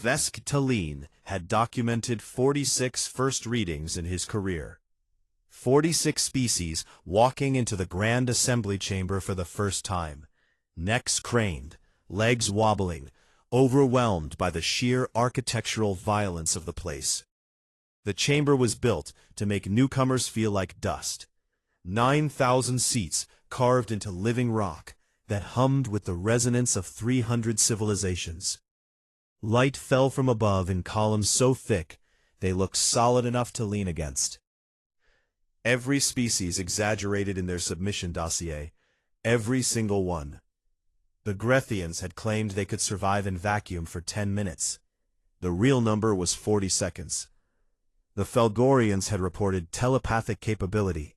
Vesk Talin had documented 46 first readings in his career. 46 species walking into the Grand Assembly Chamber for the first time, necks craned, legs wobbling, overwhelmed by the sheer architectural violence of the place. The chamber was built to make newcomers feel like dust. 9,000 seats carved into living rock that hummed with the resonance of 300 civilizations. Light fell from above in columns so thick they looked solid enough to lean against. Every species exaggerated in their submission dossier, every single one. The Grethians had claimed they could survive in vacuum for 10 minutes. The real number was 40 seconds. The Felgorians had reported telepathic capability.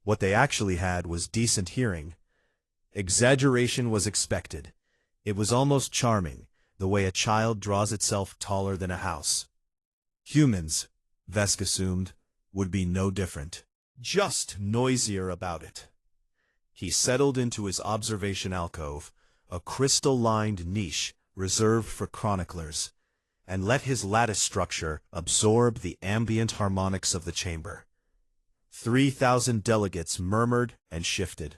What they actually had was decent hearing. Exaggeration was expected. It was almost charming, the way a child draws itself taller than a house. Humans, Vesk assumed, would be no different. Just noisier about it. He settled into his observation alcove, a crystal-lined niche reserved for chroniclers, and let his lattice structure absorb the ambient harmonics of the chamber. 3,000 delegates murmured and shifted.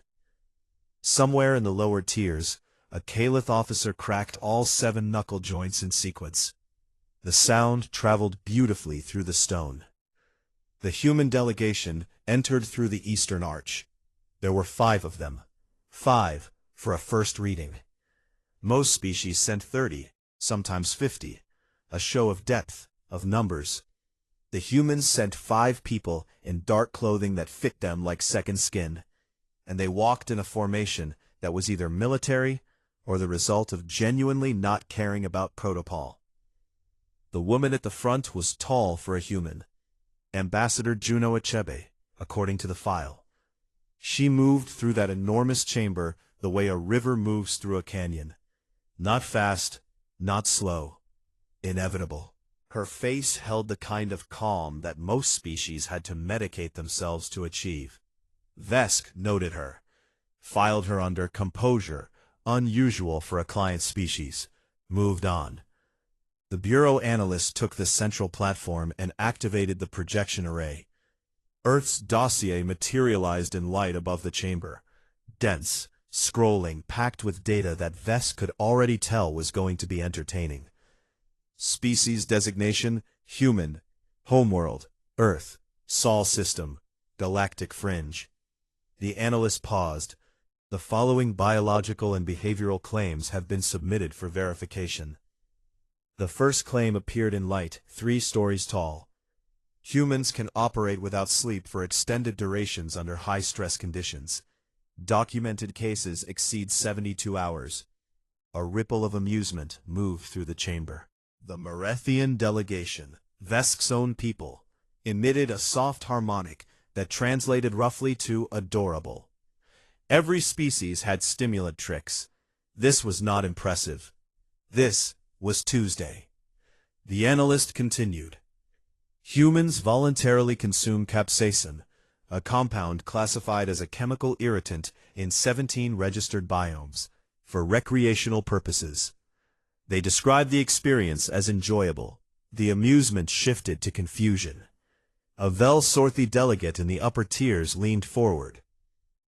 Somewhere in the lower tiers, a Caliph officer cracked all 7 knuckle joints in sequence. The sound traveled beautifully through the stone. The human delegation entered through the eastern arch. There were 5 of them. 5 for a first reading. Most species sent 30, sometimes 50, a show of depth, of numbers. The humans sent 5 people in dark clothing that fit them like second skin, and they walked in a formation that was either military or the result of genuinely not caring about protocol. The woman at the front was tall for a human. Ambassador Juno Achebe, according to the file. She moved through that enormous chamber the way a river moves through a canyon. Not fast, not slow. Inevitable. Her face held the kind of calm that most species had to medicate themselves to achieve. Vesk noted her, filed her under composure, unusual for a client species, moved on. The bureau analyst took the central platform and activated the projection array. Earth's dossier materialized in light above the chamber, dense, scrolling, packed with data that Vesk could already tell was going to be entertaining. Species designation, human. Homeworld, Earth. Sol system, galactic fringe. The analyst paused. The following biological and behavioral claims have been submitted for verification. The first claim appeared in light, 3 stories tall. Humans can operate without sleep for extended durations under high-stress conditions. Documented cases exceed 72 hours. A ripple of amusement moved through the chamber. The Merethian delegation, Vesk's own people, emitted a soft harmonic that translated roughly to adorable. Every species had stimulant tricks. This was not impressive. This was Tuesday. The analyst continued. Humans voluntarily consume capsaicin, a compound classified as a chemical irritant in 17 registered biomes, for recreational purposes. They described the experience as enjoyable. The amusement shifted to confusion. A Vel Sorthi delegate in the upper tiers leaned forward.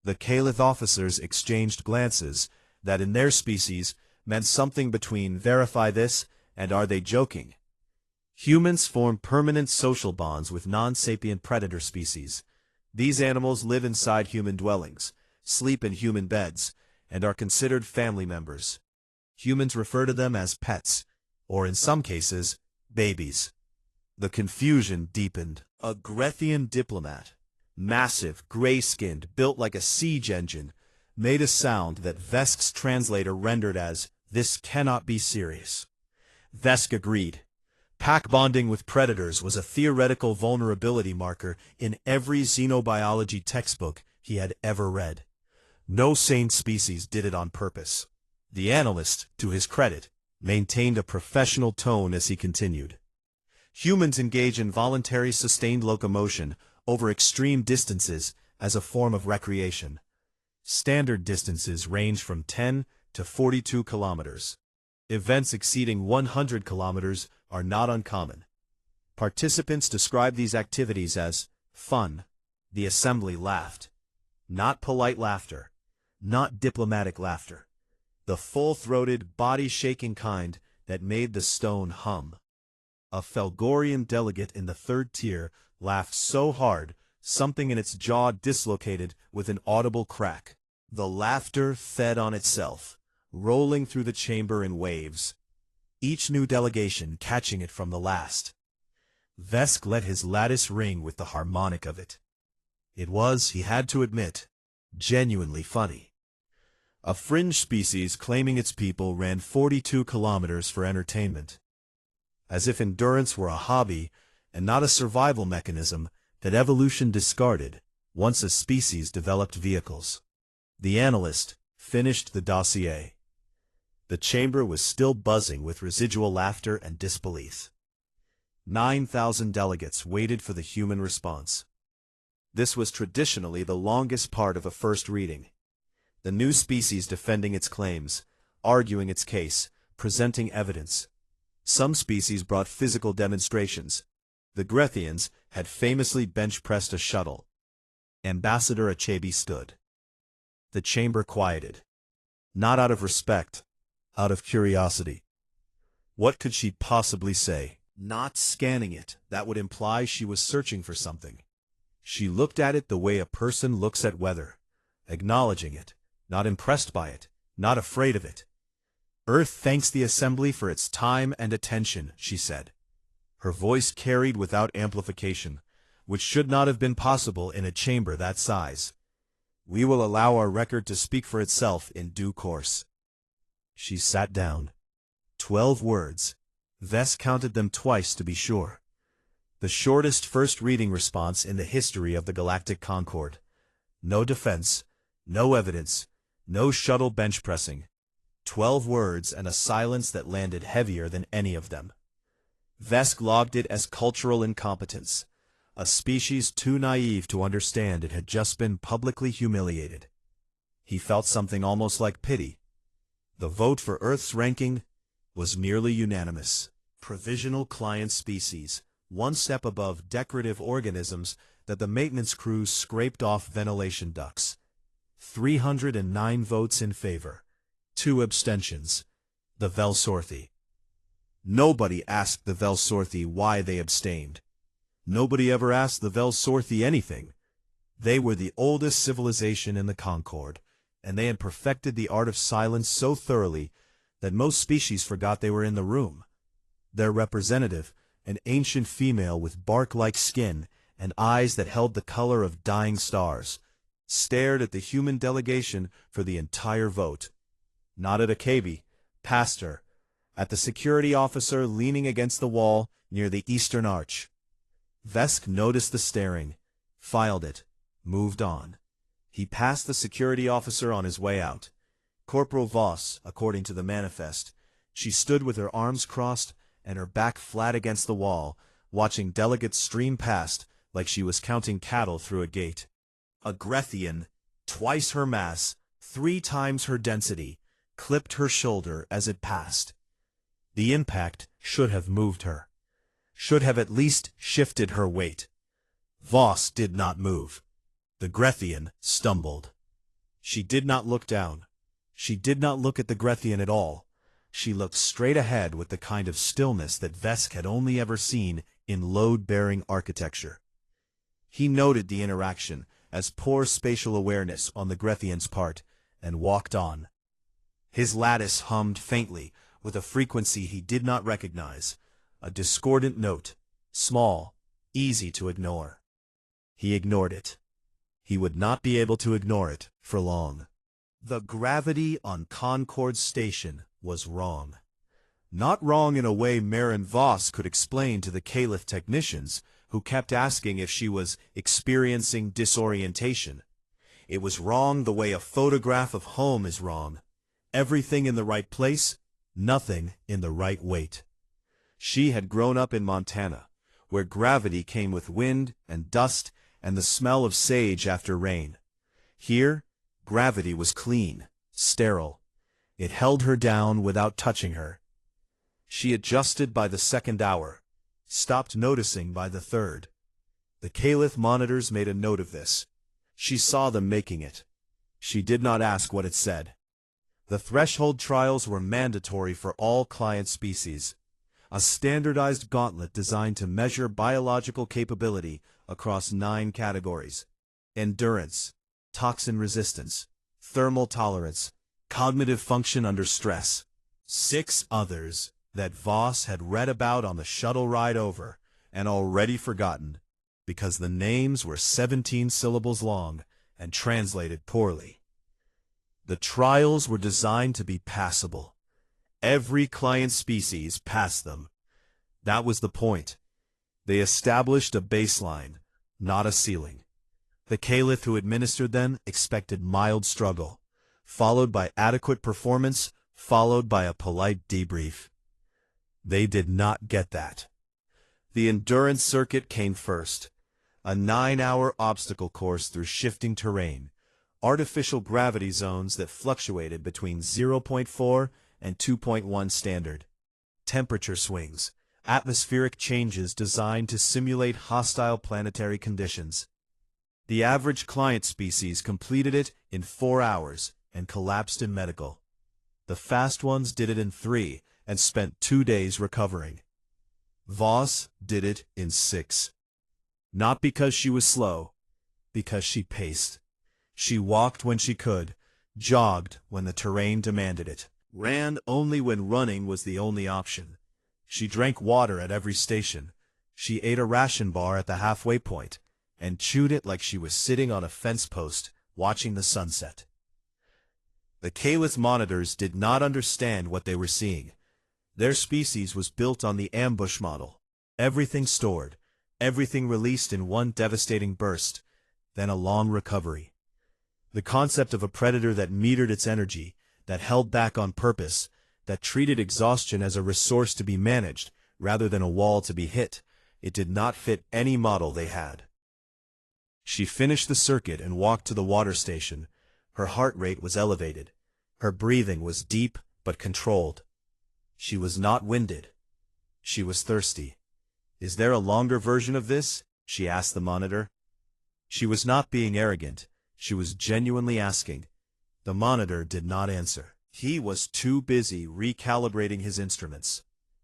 The Caliph officers exchanged glances that in their species meant something between verify this and are they joking. Humans form permanent social bonds with non-sapient predator species. These animals live inside human dwellings, sleep in human beds, and are considered family members. Humans refer to them as pets, or in some cases, babies. The confusion deepened. A Grethian diplomat, massive, gray-skinned, built like a siege engine, made a sound that Vesk's translator rendered as, "This cannot be serious." Vesk agreed. Pack bonding with predators was a theoretical vulnerability marker in every xenobiology textbook he had ever read. No sane species did it on purpose. The analyst, to his credit, maintained a professional tone as he continued. Humans engage in voluntary sustained locomotion over extreme distances as a form of recreation. Standard distances range from 10 to 42 kilometers. Events exceeding 100 kilometers are not uncommon. Participants describe these activities as fun. The assembly laughed. Not polite laughter. Not diplomatic laughter. The full-throated, body-shaking kind that made the stone hum. A Felgorian delegate in the third tier laughed so hard, something in its jaw dislocated with an audible crack. The laughter fed on itself, rolling through the chamber in waves, each new delegation catching it from the last. Vesk let his lattice ring with the harmonic of it. It was, he had to admit, genuinely funny. A fringe species claiming its people ran 42 kilometers for entertainment. As if endurance were a hobby and not a survival mechanism that evolution discarded once a species developed vehicles. The analyst finished the dossier. The chamber was still buzzing with residual laughter and disbelief. 9,000 delegates waited for the human response. This was traditionally the longest part of a first reading. The new species defending its claims, arguing its case, presenting evidence. Some species brought physical demonstrations. The Grethians had famously bench-pressed a shuttle. Ambassador Achebe stood. The chamber quieted. Not out of respect, out of curiosity. What could she possibly say? Not scanning it, that would imply she was searching for something. She looked at it the way a person looks at weather, acknowledging it, not impressed by it, not afraid of it. Earth thanks the assembly for its time and attention, she said. Her voice carried without amplification, which should not have been possible in a chamber that size. We will allow our record to speak for itself in due course. She sat down. 12 words. Vesk counted them twice to be sure. The shortest first reading response in the history of the Galactic Concord. No defense, no evidence, no shuttle bench pressing. 12 words and a silence that landed heavier than any of them. Vesk logged it as cultural incompetence, a species too naive to understand it had just been publicly humiliated. He felt something almost like pity. The vote for Earth's ranking was nearly unanimous. Provisional client species, one step above decorative organisms that the maintenance crews scraped off ventilation ducts. 309 votes in favor. 2 abstentions. The Velsorthi. Nobody asked the Velsorthi why they abstained. Nobody ever asked the Velsorthi anything. They were the oldest civilization in the Concord, and they had perfected the art of silence so thoroughly that most species forgot they were in the room. Their representative, an ancient female with bark-like skin and eyes that held the color of dying stars, stared at the human delegation for the entire vote. Not at Achebe, past her, at the security officer leaning against the wall near the eastern arch. Vesk noticed the staring, filed it, moved on. He passed the security officer on his way out. Corporal Voss, according to the manifest. She stood with her arms crossed and her back flat against the wall, watching delegates stream past like she was counting cattle through a gate. A Grethian, twice her mass, 3 times her density, clipped her shoulder as it passed. The impact should have moved her, should have at least shifted her weight. Voss did not move. The Grethian stumbled. She did not look down. She did not look at the Grethian at all. She looked straight ahead with the kind of stillness that Vesk had only ever seen in load-bearing architecture. He noted the interaction as poor spatial awareness on the Grethian's part, and walked on. His lattice hummed faintly with a frequency he did not recognize, a discordant note, small, easy to ignore. He ignored it. He would not be able to ignore it for long. The gravity on Concord Station was wrong. Not wrong in a way Marin Voss could explain to the Caliph technicians, who kept asking if she was experiencing disorientation. It was wrong the way a photograph of home is wrong. Everything in the right place, nothing in the right weight. She had grown up in Montana, where gravity came with wind and dust and the smell of sage after rain. Here, gravity was clean, sterile. It held her down without touching her. She adjusted by the second hour, stopped noticing by the third. The Caliph monitors made a note of this. She saw them making it. She did not ask what it said. The threshold trials were mandatory for all client species, a standardized gauntlet designed to measure biological capability across 9 categories: endurance, toxin resistance, thermal tolerance, cognitive function under stress. 6 others that Voss had read about on the shuttle ride over and already forgotten, because the names were 17 syllables long and translated poorly. The trials were designed to be passable. Every client species passed them. That was the point. They established a baseline, not a ceiling. The Caliph who administered them expected mild struggle, followed by adequate performance, followed by a polite debrief. They did not get that. The endurance circuit came first, a 9-hour obstacle course through shifting terrain, artificial gravity zones that fluctuated between 0.4 and 2.1 standard, temperature swings, atmospheric changes designed to simulate hostile planetary conditions. The average client species completed it in 4 hours and collapsed in medical. The fast ones did it in 3 and spent 2 days recovering. Voss did it in 6. Not because she was slow, because she paced. She walked when she could, jogged when the terrain demanded it, ran only when running was the only option. She drank water at every station. She ate a ration bar at the halfway point, and chewed it like she was sitting on a fence post, watching the sunset. The Caliph monitors did not understand what they were seeing. Their species was built on the ambush model. Everything stored, everything released in one devastating burst, then a long recovery. The concept of a predator that metered its energy, that held back on purpose, that treated exhaustion as a resource to be managed rather than a wall to be hit, it did not fit any model they had. She finished the circuit and walked to the water station. Her heart rate was elevated. Her breathing was deep but controlled. She was not winded. She was thirsty. "Is there a longer version of this?" she asked the monitor. She was not being arrogant. She was genuinely asking. The monitor did not answer. He was too busy recalibrating his instruments.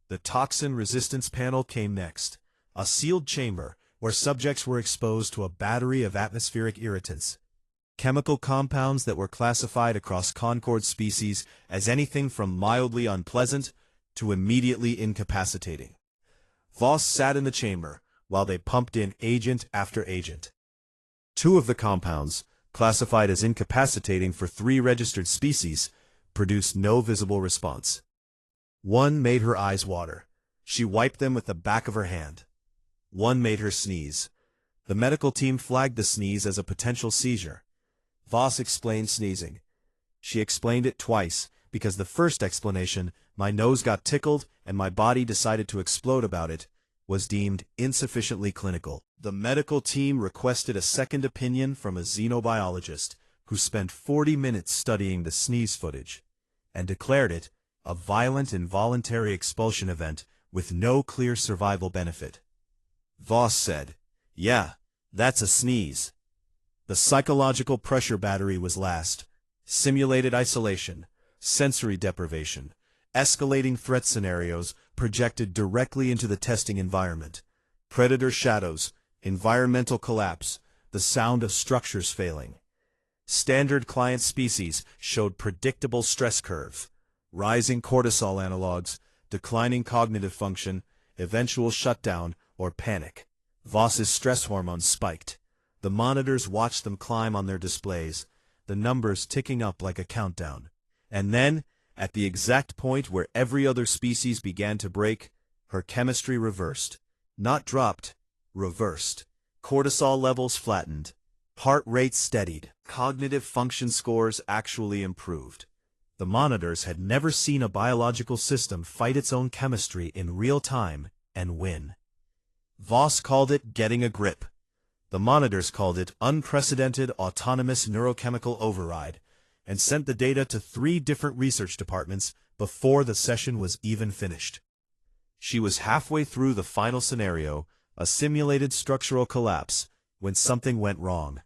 The toxin resistance panel came next, a sealed chamber where subjects were exposed to a battery of atmospheric irritants, chemical compounds that were classified across Concord species as anything from mildly unpleasant to immediately incapacitating. Voss sat in the chamber while they pumped in agent after agent. 2 of the compounds, classified as incapacitating for 3 registered species, produced no visible response. One made her eyes water. She wiped them with the back of her hand. One made her sneeze. The medical team flagged the sneeze as a potential seizure. Voss explained sneezing. She explained it twice, because the first explanation, "my nose got tickled and my body decided to explode about it," was deemed insufficiently clinical. The medical team requested a second opinion from a xenobiologist, who spent 40 minutes studying the sneeze footage, and declared it a violent involuntary expulsion event with no clear survival benefit. Voss said, "Yeah, that's a sneeze." The psychological pressure battery was last. Simulated isolation, sensory deprivation, escalating threat scenarios projected directly into the testing environment, predator shadows, environmental collapse, the sound of structures failing. Standard client species showed predictable stress curves, rising cortisol analogs, declining cognitive function, eventual shutdown, or panic. Voss's stress hormones spiked. The monitors watched them climb on their displays, the numbers ticking up like a countdown. And then, at the exact point where every other species began to break, her chemistry reversed. Not dropped, reversed. Cortisol levels flattened. Heart rate steadied. Cognitive function scores actually improved. The monitors had never seen a biological system fight its own chemistry in real time and win. Voss called it getting a grip. The monitors called it unprecedented autonomous neurochemical override, and sent the data to 3 different research departments before the session was even finished. She was halfway through the final scenario, a simulated structural collapse, when something went wrong.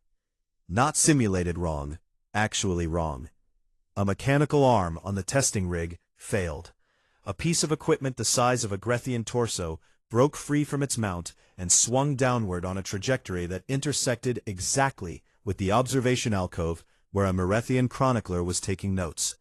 Not simulated wrong, actually wrong. A mechanical arm on the testing rig failed. A piece of equipment the size of a Grethian torso broke free from its mount and swung downward on a trajectory that intersected exactly with the observation alcove where a Merethian chronicler was taking notes.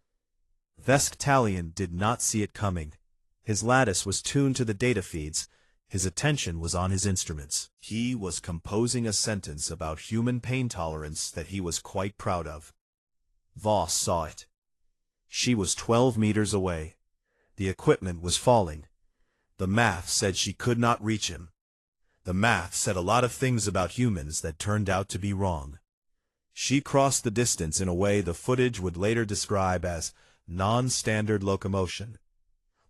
Vesktalion did not see it coming. His lattice was tuned to the data feeds. His attention was on his instruments. He was composing a sentence about human pain tolerance that he was quite proud of. Voss saw it. She was 12 meters away. The equipment was falling. The math said she could not reach him. The math said a lot of things about humans that turned out to be wrong. She crossed the distance in a way the footage would later describe as non-standard locomotion,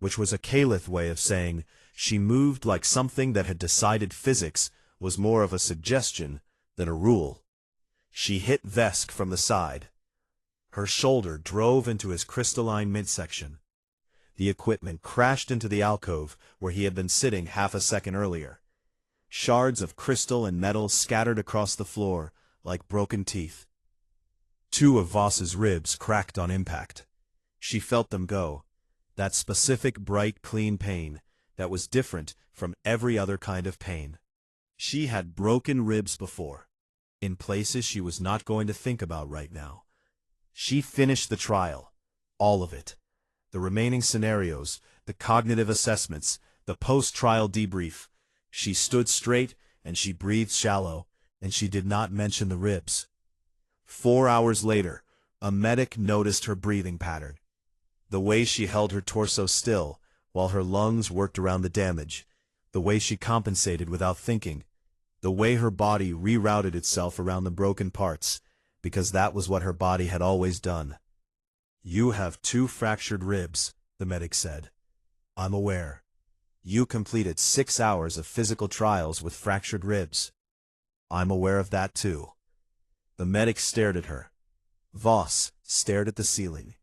which was a Caliph way of saying she moved like something that had decided physics was more of a suggestion than a rule. She hit Vesk from the side. Her shoulder drove into his crystalline midsection. The equipment crashed into the alcove where he had been sitting half a second earlier. Shards of crystal and metal scattered across the floor like broken teeth. 2 of Voss's ribs cracked on impact. She felt them go. That specific bright, clean pain that was different from every other kind of pain. She had broken ribs before, in places she was not going to think about right now. She finished the trial, all of it. The remaining scenarios, the cognitive assessments, the post-trial debrief. She stood straight, and she breathed shallow, and she did not mention the ribs. 4 hours later, a medic noticed her breathing pattern. The way she held her torso still, while her lungs worked around the damage. The way she compensated without thinking. The way her body rerouted itself around the broken parts, because that was what her body had always done. "You have 2 fractured ribs," the medic said. "I'm aware. You completed 6 hours of physical trials with fractured ribs. I'm aware of that too." The medic stared at her. Voss stared at the ceiling.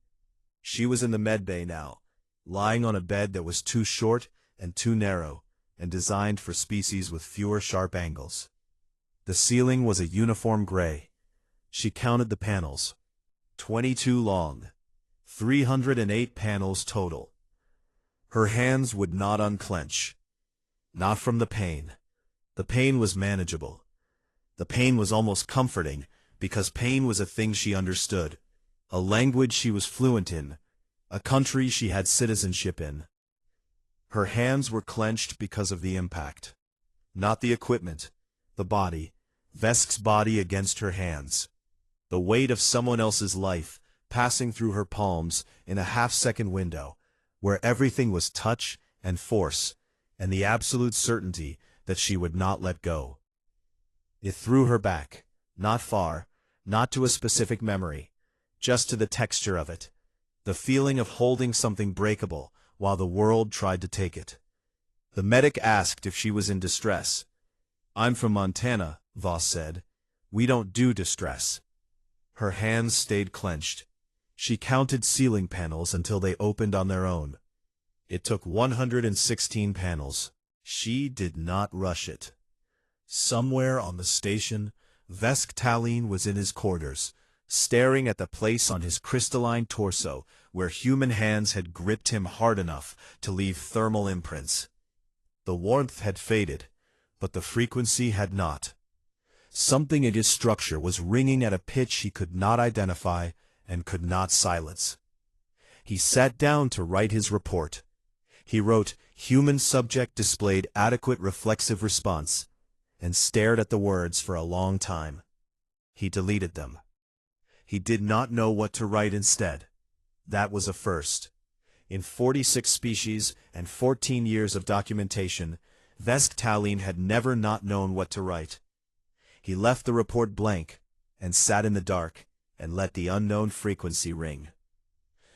She was in the medbay now, lying on a bed that was too short and too narrow, and designed for species with fewer sharp angles. The ceiling was a uniform gray. She counted the panels. 22 long. 308 panels total. Her hands would not unclench. Not from the pain. The pain was manageable. The pain was almost comforting, because pain was a thing she understood, a language she was fluent in, a country she had citizenship in. Her hands were clenched because of the impact. Not the equipment, the body, Vesk's body against her hands. The weight of someone else's life passing through her palms in a half-second window, where everything was touch and force, and the absolute certainty that she would not let go. It threw her back, not far, not to a specific memory, just to the texture of it, the feeling of holding something breakable while the world tried to take it. The medic asked if she was in distress. "I'm from Montana," Voss said. "We don't do distress." Her hands stayed clenched. She counted ceiling panels until they opened on their own. It took 116 panels. She did not rush it. Somewhere on the station, Vesktalion was in his quarters, staring at the place on his crystalline torso where human hands had gripped him hard enough to leave thermal imprints. The warmth had faded, but the frequency had not. Something in his structure was ringing at a pitch he could not identify and could not silence. He sat down to write his report. He wrote, "Human subject displayed adequate reflexive response," and stared at the words for a long time. He deleted them. He did not know what to write instead. That was a first. In 46 species and 14 years of documentation, Vesktalion had never not known what to write. He left the report blank, and sat in the dark, and let the unknown frequency ring.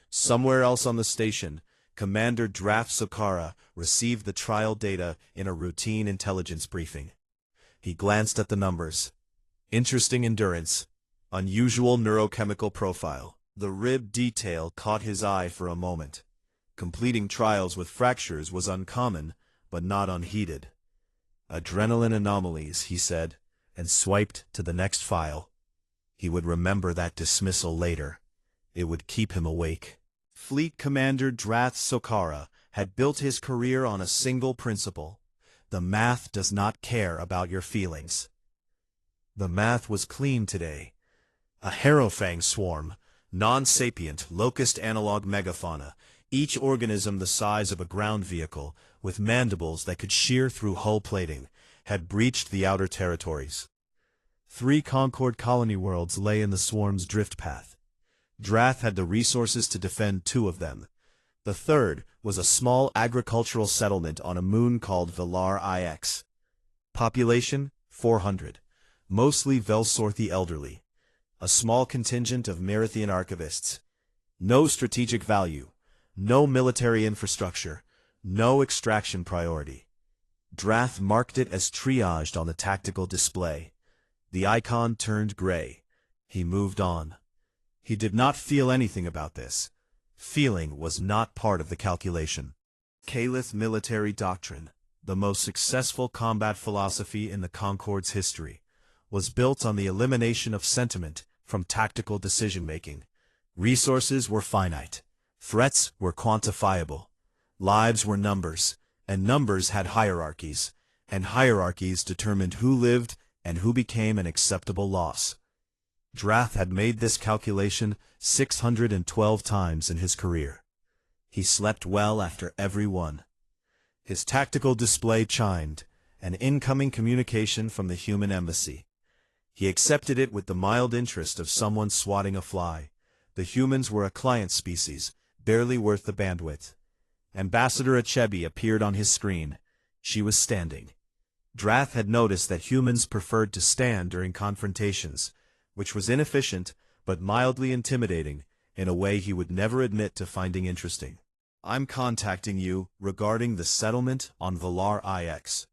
Somewhere else on the station, Commander Draft Sokara received the trial data in a routine intelligence briefing. He glanced at the numbers. Interesting endurance. Unusual neurochemical profile. The rib detail caught his eye for a moment. Completing trials with fractures was uncommon, but not unheeded. Adrenaline anomalies, he said, and swiped to the next file. He would remember that dismissal later. It would keep him awake. Fleet Commander Drath Sokara had built his career on a single principle. The math does not care about your feelings. The math was clean today. A Harrowfang swarm, non-sapient, locust analog megafauna, each organism the size of a ground vehicle, with mandibles that could shear through hull plating, had breached the outer territories. 3 Concord colony worlds lay in the swarm's drift path. Drath had the resources to defend 2 of them. The third was a small agricultural settlement on a moon called Velar IX. Population, 400. Mostly Velsorthi elderly. A small contingent of Merithian archivists. No strategic value. No military infrastructure. No extraction priority. Drath marked it as triaged on the tactical display. The icon turned gray. He moved on. He did not feel anything about this. Feeling was not part of the calculation. Calith military doctrine, the most successful combat philosophy in the Concord's history, was built on the elimination of sentiment from tactical decision-making. Resources were finite. Threats were quantifiable. Lives were numbers, and numbers had hierarchies, and hierarchies determined who lived and who became an acceptable loss. Drath had made this calculation 612 times in his career. He slept well after every one. His tactical display chimed, an incoming communication from the human embassy. He accepted it with the mild interest of someone swatting a fly. The humans were a client species, barely worth the bandwidth. Ambassador Achebe appeared on his screen. She was standing. Drath had noticed that humans preferred to stand during confrontations, which was inefficient but mildly intimidating in a way he would never admit to finding interesting. I'm contacting you regarding the settlement on Velar IX.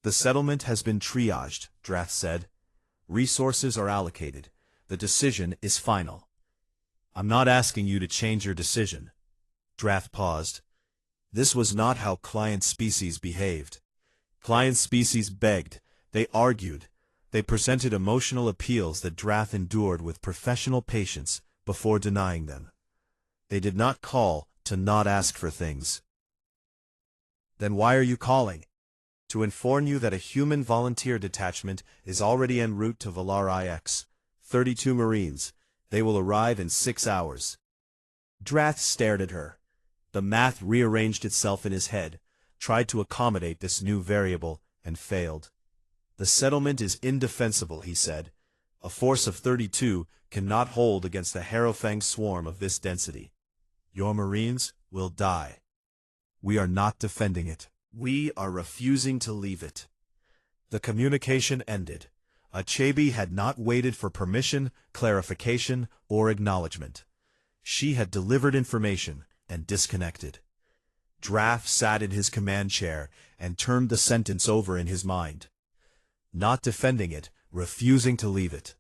The settlement has been triaged, Drath said. Resources are allocated. The decision is final. I'm not asking you to change your decision. Drath paused. This was not how client species behaved. Client species begged. They argued. They presented emotional appeals that Drath endured with professional patience before denying them. They did not call to not ask for things. Then why are you calling? To inform you that a human volunteer detachment is already en route to Velar IX. 32 Marines. They will arrive in 6 hours. Drath stared at her. The math rearranged itself in his head, tried to accommodate this new variable, and failed. The settlement is indefensible, he said. A force of 32 cannot hold against a Harrowfang swarm of this density. Your Marines will die. We are not defending it. We are refusing to leave it. The communication ended. Achebe had not waited for permission, clarification, or acknowledgement. She had delivered information and disconnected. Drath sat in his command chair and turned the sentence over in his mind. Not defending it, refusing to leave it.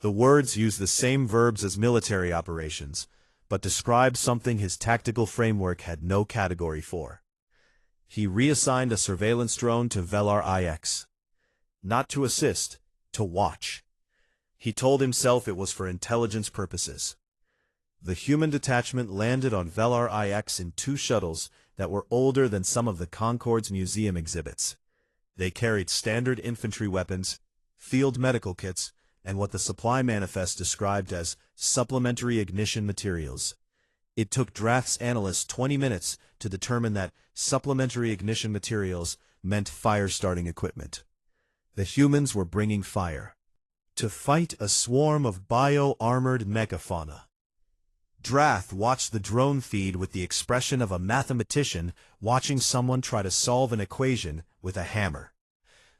The words use the same verbs as military operations, but describe something his tactical framework had no category for. He reassigned a surveillance drone to Velar IX. Not to assist, to watch. He told himself it was for intelligence purposes. The human detachment landed on Velar IX in 2 shuttles that were older than some of the Concord's museum exhibits. They carried standard infantry weapons, field medical kits, and what the supply manifest described as supplementary ignition materials. It took Drath's analysts 20 minutes to determine that supplementary ignition materials meant fire-starting equipment. The humans were bringing fire to fight a swarm of bio-armored megafauna. Drath watched the drone feed with the expression of a mathematician watching someone try to solve an equation with a hammer.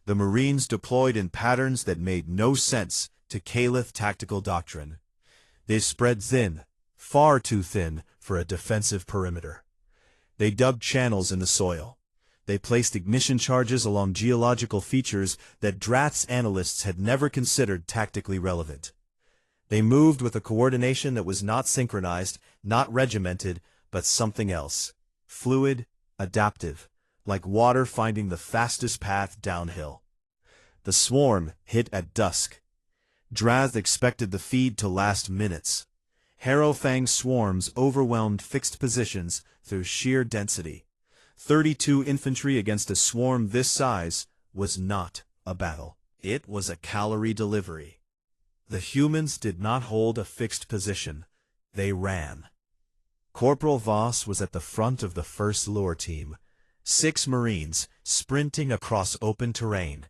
The Marines deployed in patterns that made no sense to Calith tactical doctrine. They spread thin, far too thin for a defensive perimeter. They dug channels in the soil. They placed ignition charges along geological features that Drath's analysts had never considered tactically relevant. They moved with a coordination that was not synchronized, not regimented, but something else. Fluid, adaptive, like water finding the fastest path downhill. The swarm hit at dusk. Drath expected the feed to last minutes. Harrowfang swarms overwhelmed fixed positions through sheer density. 32 infantry against a swarm this size was not a battle. It was a calorie delivery. The humans did not hold a fixed position. They ran. Corporal Voss was at the front of the first lure team. 6 Marines sprinting across open terrain,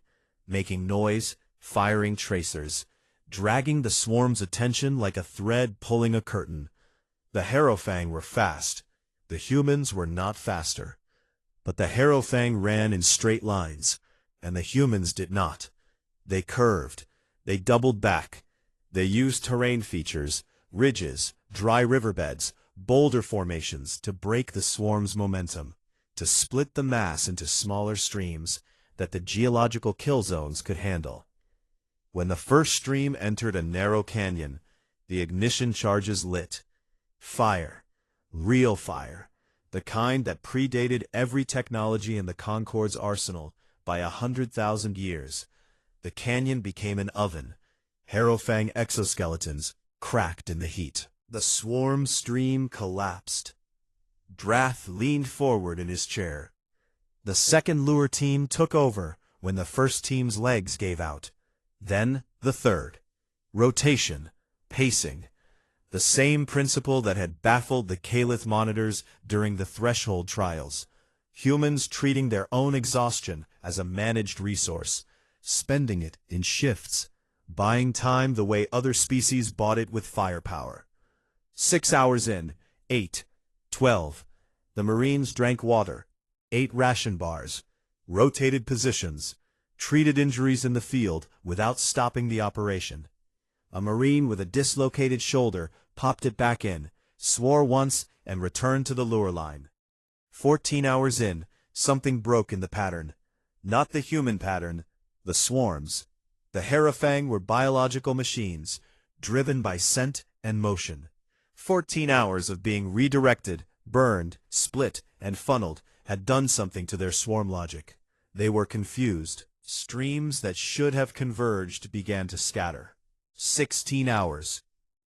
making noise, firing tracers, dragging the swarm's attention like a thread pulling a curtain. The Harrowfang were fast. The humans were not faster. But the Harrowfang ran in straight lines, and the humans did not. They curved. They doubled back. They used terrain features, ridges, dry riverbeds, boulder formations to break the swarm's momentum, to split the mass into smaller streams that the geological kill zones could handle. When the first stream entered a narrow canyon, the ignition charges lit. Fire. Real fire. The kind that predated every technology in the Concorde's arsenal by 100,000 years. The canyon became an oven. Harrowfang exoskeletons cracked in the heat. The swarm stream collapsed. Drath leaned forward in his chair. The second lure team took over when the first team's legs gave out. Then the third. Rotation. Pacing. The same principle that had baffled the Calith monitors during the Threshold trials. Humans treating their own exhaustion as a managed resource, spending it in shifts, buying time the way other species bought it with firepower. 6 hours in, 8, 12. The Marines drank water, ate ration bars, rotated positions, treated injuries in the field without stopping the operation. A Marine with a dislocated shoulder popped it back in, swore once, and returned to the lure line. 14 hours in, something broke in the pattern. Not the human pattern, the swarms. The Harrowfang were biological machines, driven by scent and motion. 14 hours of being redirected, burned, split, and funneled had done something to their swarm logic. They were confused. Streams that should have converged began to scatter. 16 hours.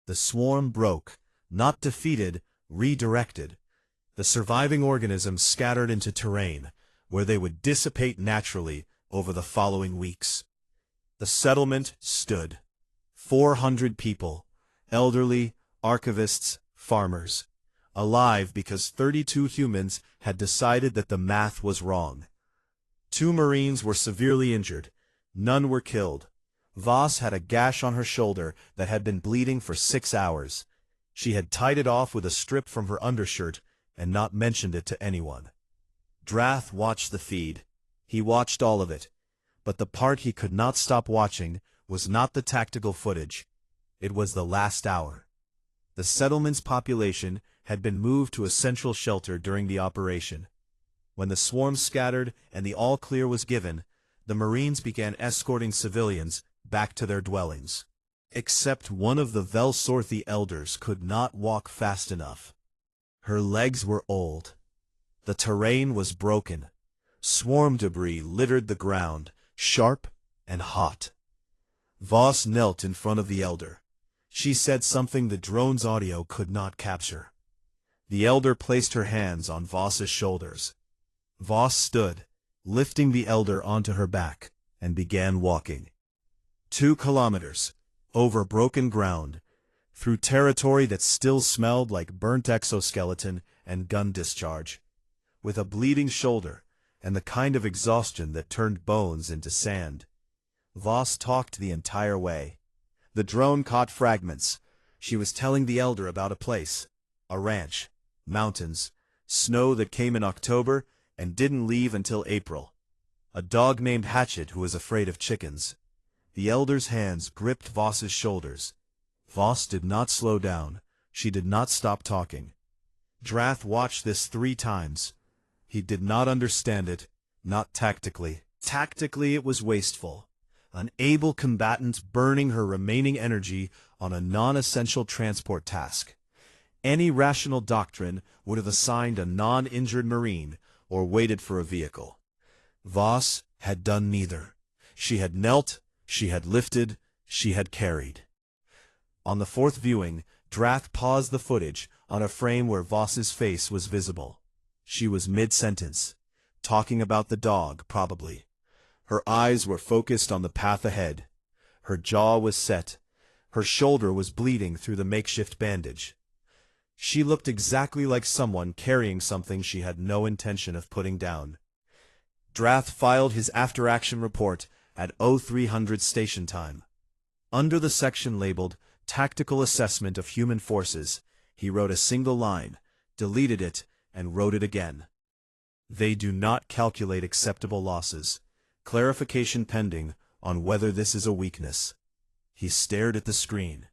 The swarm broke, not defeated, redirected. The surviving organisms scattered into terrain, where they would dissipate naturally over the following weeks. The settlement stood. 400 people, elderly, archivists, farmers, alive because 32 humans had decided that the math was wrong. 2 Marines were severely injured. None were killed. Voss had a gash on her shoulder that had been bleeding for 6 hours. She had tied it off with a strip from her undershirt and not mentioned it to anyone. Drath watched the feed. He watched all of it. But the part he could not stop watching was not the tactical footage. It was the last hour. The settlement's population had been moved to a central shelter during the operation. When the swarm scattered and the all-clear was given, the Marines began escorting civilians back to their dwellings. Except one of the Velsorthi elders could not walk fast enough. Her legs were old. The terrain was broken. Swarm debris littered the ground, sharp and hot. Voss knelt in front of the elder. She said something the drone's audio could not capture. The elder placed her hands on Voss's shoulders. Voss stood, lifting the elder onto her back, and began walking. 2 kilometers, over broken ground, through territory that still smelled like burnt exoskeleton and gun discharge, with a bleeding shoulder and the kind of exhaustion that turned bones into sand. Voss talked the entire way. The drone caught fragments. She was telling the elder about a place, a ranch, mountains, snow that came in October and didn't leave until April. A dog named Hatchet who was afraid of chickens. The elder's hands gripped Voss's shoulders. Voss did not slow down. She did not stop talking. Drath watched this 3 times. He did not understand it, not tactically. Tactically it was wasteful. An able combatant burning her remaining energy on a non-essential transport task. Any rational doctrine would have assigned a non-injured Marine or waited for a vehicle. Voss had done neither. She had knelt, she had lifted, she had carried. On the fourth viewing, Drath paused the footage on a frame where Voss's face was visible. She was mid-sentence, talking about the dog, probably. Her eyes were focused on the path ahead. Her jaw was set. Her shoulder was bleeding through the makeshift bandage. She looked exactly like someone carrying something she had no intention of putting down. Drath filed his after-action report at 0300 station time. Under the section labeled Tactical Assessment of Human Forces, he wrote a single line, deleted it, and wrote it again. They do not calculate acceptable losses. Clarification pending on whether this is a weakness. He stared at the screen.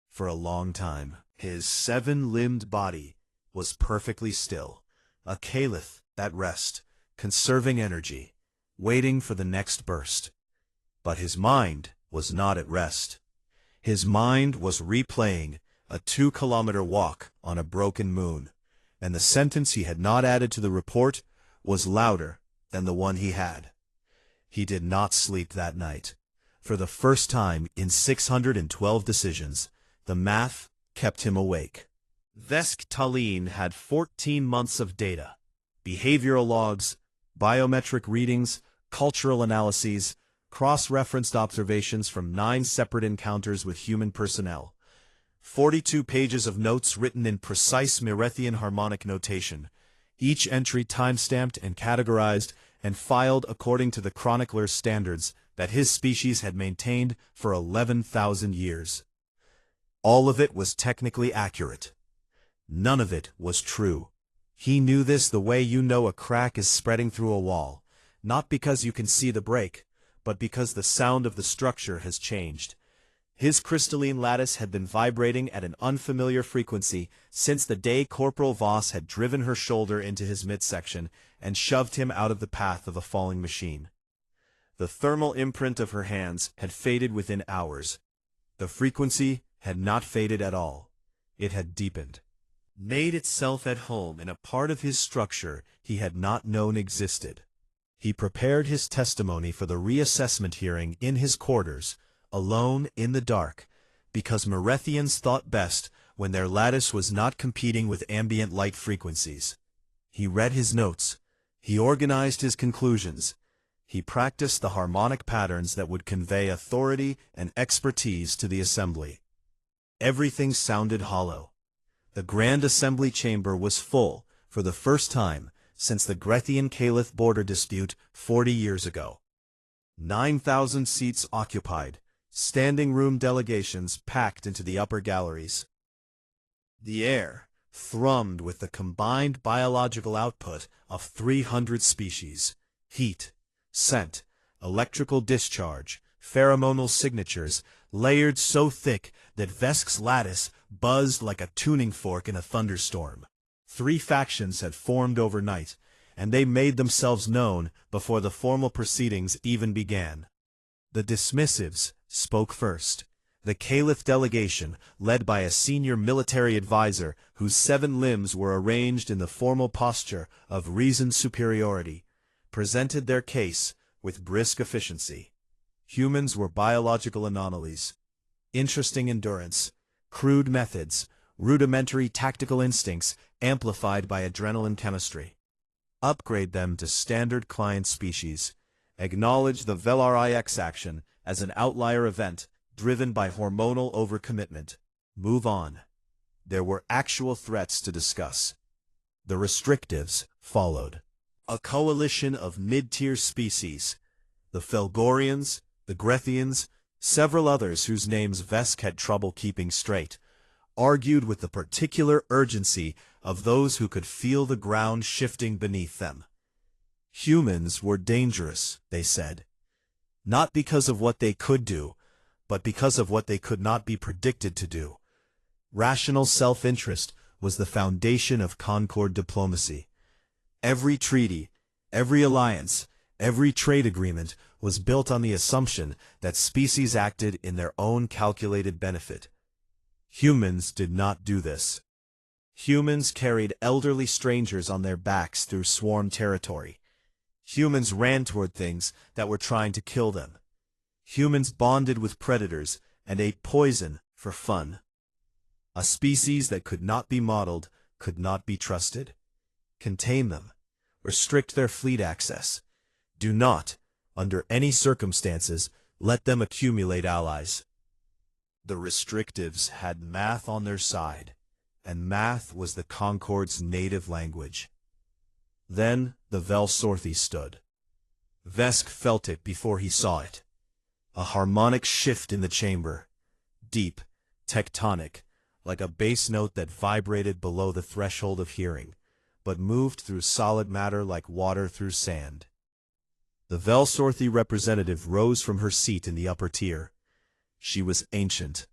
For a long time, his seven-limbed body was perfectly still, a caliph at rest, conserving energy, waiting for the next burst. But his mind was not at rest. His mind was replaying a 2-kilometer walk on a broken moon, and the sentence he had not added to the report was louder than the one he had. He did not sleep that night. For the first time in 612 decisions, the math kept him awake. Vesk Tallinn had 14 months of data, behavioral logs, biometric readings, cultural analyses, cross-referenced observations from 9 separate encounters with human personnel, 42 pages of notes written in precise Merethian harmonic notation, each entry time-stamped and categorized and filed according to the chronicler's standards that his species had maintained for 11,000 years. All of it was technically accurate. None of it was true. He knew this the way you know a crack is spreading through a wall, not because you can see the break, but because the sound of the structure has changed. His crystalline lattice had been vibrating at an unfamiliar frequency since the day Corporal Voss had driven her shoulder into his midsection and shoved him out of the path of a falling machine. The thermal imprint of her hands had faded within hours. The frequency had not faded at all. It had deepened, made itself at home in a part of his structure he had not known existed. He prepared his testimony for the reassessment hearing in his quarters, alone in the dark, because Merethians thought best when their lattice was not competing with ambient light frequencies. He read his notes. He organized his conclusions. He practiced the harmonic patterns that would convey authority and expertise to the assembly. Everything sounded hollow. The Grand Assembly Chamber was full for the first time since the Grethian Caliph border dispute 40 years ago. 9,000 seats occupied, standing room delegations packed into the upper galleries. The air thrummed with the combined biological output of 300 species: heat, scent, electrical discharge, pheromonal signatures, layered so thick that Vesk's lattice buzzed like a tuning fork in a thunderstorm. 3 factions had formed overnight, and they made themselves known before the formal proceedings even began. The dismissives spoke first. The Caliph delegation, led by a senior military advisor whose 7 limbs were arranged in the formal posture of reasoned superiority, presented their case with brisk efficiency. Humans were biological anomalies. Interesting endurance, crude methods, rudimentary tactical instincts amplified by adrenaline chemistry. Upgrade them to standard client species. Acknowledge the Velar-IX action as an outlier event driven by hormonal overcommitment. Move on. There were actual threats to discuss. The restrictives followed. A coalition of mid-tier species, the Felgorians, the Grethians, several others whose names Vesk had trouble keeping straight, argued with the particular urgency of those who could feel the ground shifting beneath them. Humans were dangerous, they said, not because of what they could do, but because of what they could not be predicted to do. Rational self-interest was the foundation of Concord diplomacy. Every treaty, every alliance, every trade agreement was built on the assumption that species acted in their own calculated benefit. Humans did not do this. Humans carried elderly strangers on their backs through swarm territory. Humans ran toward things that were trying to kill them. Humans bonded with predators and ate poison for fun. A species that could not be modeled, could not be trusted. Contain them. Restrict their fleet access. Do not, under any circumstances, let them accumulate allies. The restrictives had math on their side, and math was the Concord's native language. Then the Velsorthi stood. Vesk felt it before he saw it. A harmonic shift in the chamber. Deep, tectonic, like a bass note that vibrated below the threshold of hearing, but moved through solid matter like water through sand. The Velsorthi representative rose from her seat in the upper tier. She was ancient.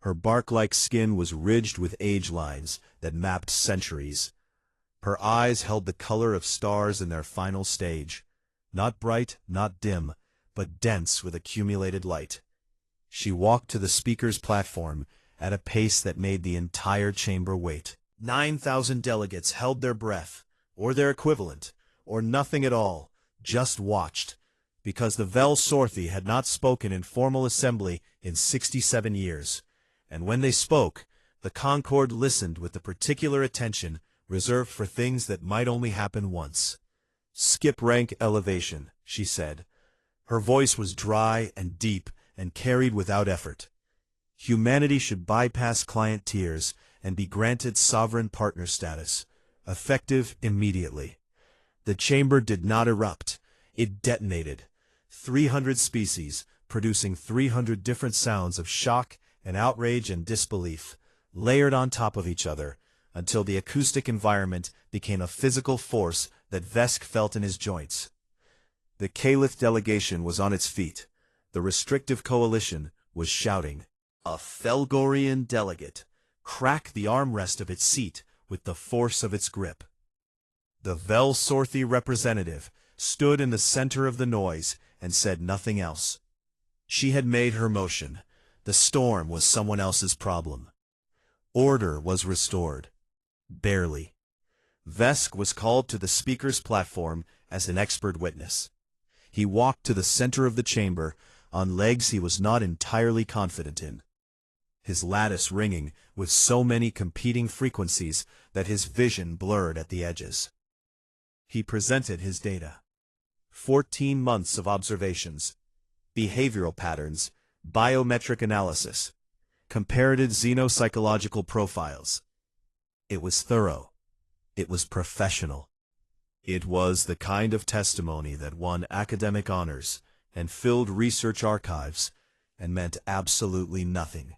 Her bark-like skin was ridged with age lines that mapped centuries. Her eyes held the color of stars in their final stage, not bright, not dim, but dense with accumulated light. She walked to the speaker's platform at a pace that made the entire chamber wait. 9,000 delegates held their breath, or their equivalent, or nothing at all, just watched, because the Velsorthi had not spoken in formal assembly in 67 years, and when they spoke, the Concord listened with the particular attention reserved for things that might only happen once. "Skip rank elevation," she said. Her voice was dry and deep and carried without effort. Humanity should bypass client tiers and be granted sovereign partner status, effective immediately. The chamber did not erupt. It detonated. 300 species, producing 300 different sounds of shock and outrage and disbelief, layered on top of each other, until the acoustic environment became a physical force that Vesk felt in his joints. The Caliph delegation was on its feet. The restrictive coalition was shouting. A Felgorian delegate cracked the armrest of its seat with the force of its grip. The Velsorthi representative stood in the center of the noise and said nothing else. She had made her motion. The storm was someone else's problem. Order was restored. Barely. Vesk was called to the speaker's platform as an expert witness. He walked to the center of the chamber on legs he was not entirely confident in. His lattice ringing with so many competing frequencies that his vision blurred at the edges. He presented his data. 14 months of observations, behavioral patterns, biometric analysis, comparative xenopsychological profiles. It was thorough. It was professional. It was the kind of testimony that won academic honors and filled research archives and meant absolutely nothing.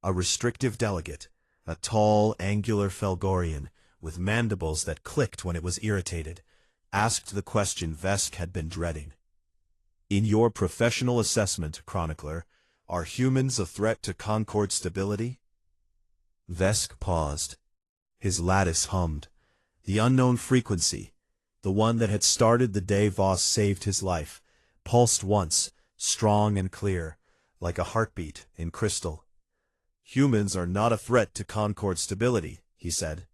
A restrictive delegate, a tall, angular Felgorian with mandibles that clicked when it was irritated, asked the question Vesk had been dreading. In your professional assessment, Chronicler, are humans a threat to Concord stability? Vesk paused. His lattice hummed. The unknown frequency, the one that had started the day Voss saved his life, pulsed once, strong and clear, like a heartbeat in crystal. Humans are not a threat to Concord stability, he said.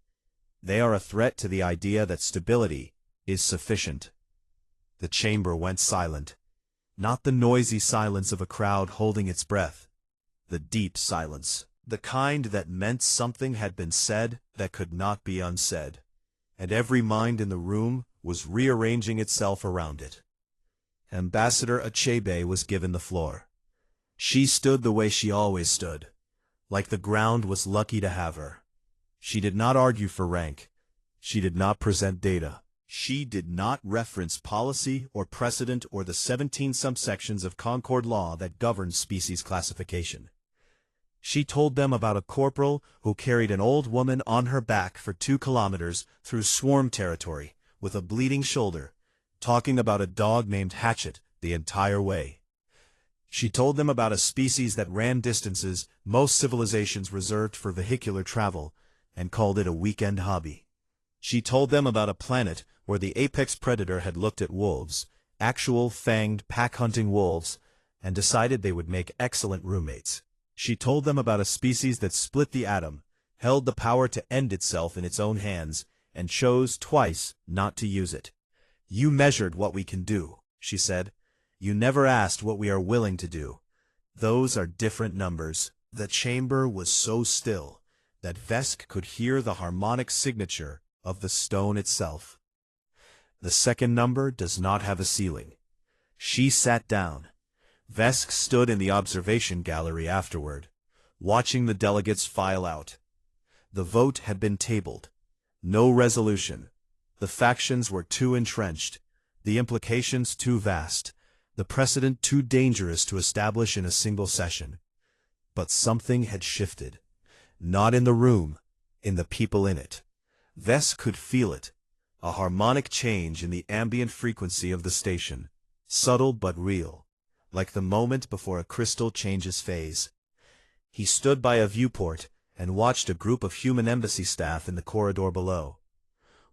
They are a threat to the idea that stability is sufficient. The chamber went silent. Not the noisy silence of a crowd holding its breath. The deep silence. The kind that meant something had been said that could not be unsaid. And every mind in the room was rearranging itself around it. Ambassador Achebe was given the floor. She stood the way she always stood, like the ground was lucky to have her. She did not argue for rank. She did not present data. She did not reference policy or precedent or the 17 subsections of Concord law that govern species classification. She told them about a corporal who carried an old woman on her back for 2 kilometers through swarm territory with a bleeding shoulder, talking about a dog named Hatchet the entire way. She told them about a species that ran distances most civilizations reserved for vehicular travel and called it a weekend hobby. She told them about a planet where the apex predator had looked at wolves, actual fanged pack-hunting wolves, and decided they would make excellent roommates. She told them about a species that split the atom, held the power to end itself in its own hands, and chose twice not to use it. "You measured what we can do," she said. "You never asked what we are willing to do. Those are different numbers." The chamber was so still that Vesk could hear the harmonic signature of the stone itself. "The second number does not have a ceiling." She sat down. Vesk stood in the observation gallery afterward, watching the delegates file out. The vote had been tabled. No resolution. The factions were too entrenched, the implications too vast, the precedent too dangerous to establish in a single session. But something had shifted. Not in the room, in the people in it. Vesk could feel it, a harmonic change in the ambient frequency of the station, subtle but real, like the moment before a crystal changes phase. He stood by a viewport and watched a group of human embassy staff in the corridor below.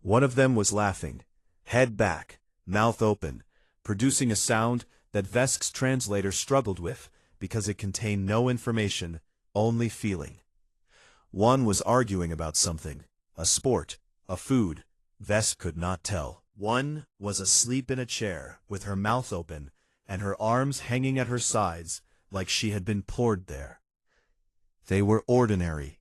One of them was laughing, head back, mouth open, producing a sound that Vesk's translator struggled with because it contained no information, only feeling. One was arguing about something, a sport, a food. Vesk could not tell. One was asleep in a chair, with her mouth open, and her arms hanging at her sides, like she had been poured there. They were ordinary.